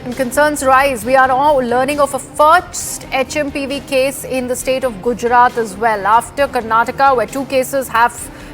And concerns rise. We are now learning of a first HMPV case in the state of Gujarat as well. After Karnataka, where 2 cases have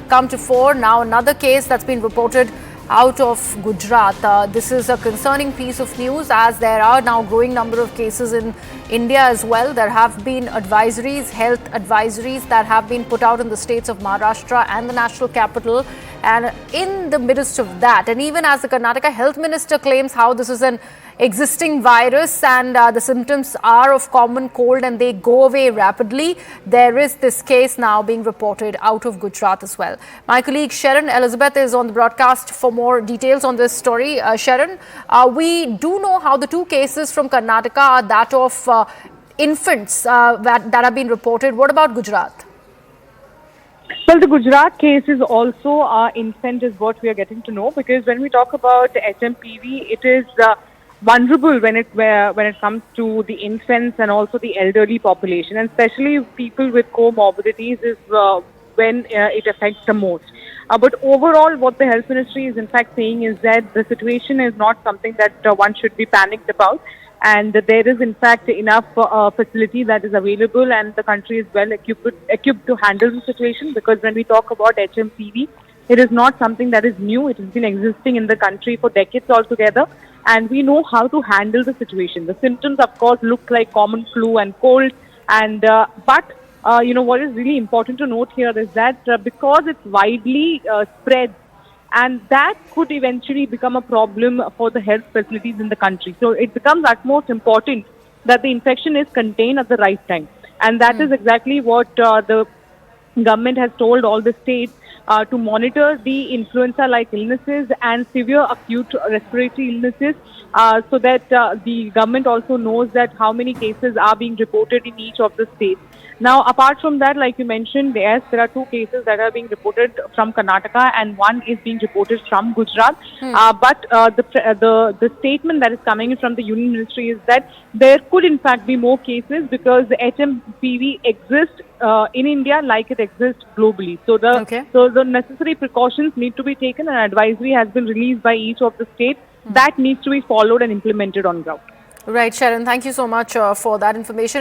come to fore, now another case that's been reported out of Gujarat. This is a concerning piece of news, as there are now growing number of cases in India as well. There have been advisories, health advisories that have been put out in the states of Maharashtra and the national capital. And in the midst of that, and even as the Karnataka health minister claims how this is an existing virus and the symptoms are of common cold and they go away rapidly, there is this case now being reported out of Gujarat as well. My colleague Sharon Elizabeth is on the broadcast for more details on this story. Sharon, we do know how the 2 cases from Karnataka are that of infants that have been reported. What about Gujarat? Well, the Gujarat case is also infant is what we are getting to know, because when we talk about HMPV, it is vulnerable when it comes to the infants and also the elderly population, and especially people with comorbidities is when it affects the most. But overall, what the health ministry is in fact saying is that the situation is not something that one should be panicked about, and there is in fact enough facility that is available, and the country is well equipped to handle the situation. Because when we talk about HMPV, it is not something that is new. It has been existing in the country for decades altogether, and we know how to handle the situation. The symptoms, of course, look like common flu and cold, and but what is really important to note here is that because it's widely spread, and that could eventually become a problem for the health facilities in the country. So it becomes utmost important that the infection is contained at the right time, and that is exactly what the government has told all the states to monitor the influenza-like illnesses and severe acute respiratory illnesses, so that the government also knows that how many cases are being reported in each of the states. Now, apart from that, like you mentioned, yes, there are 2 cases that are being reported from Karnataka and 1 is being reported from Gujarat. But the statement that is coming from the Union Ministry is that there could in fact be more cases, because the HMPV exists in India like it exists globally. So the necessary precautions need to be taken, and an advisory has been released by each of the states that needs to be followed and implemented on ground. Right, Sharon, thank you so much for that information.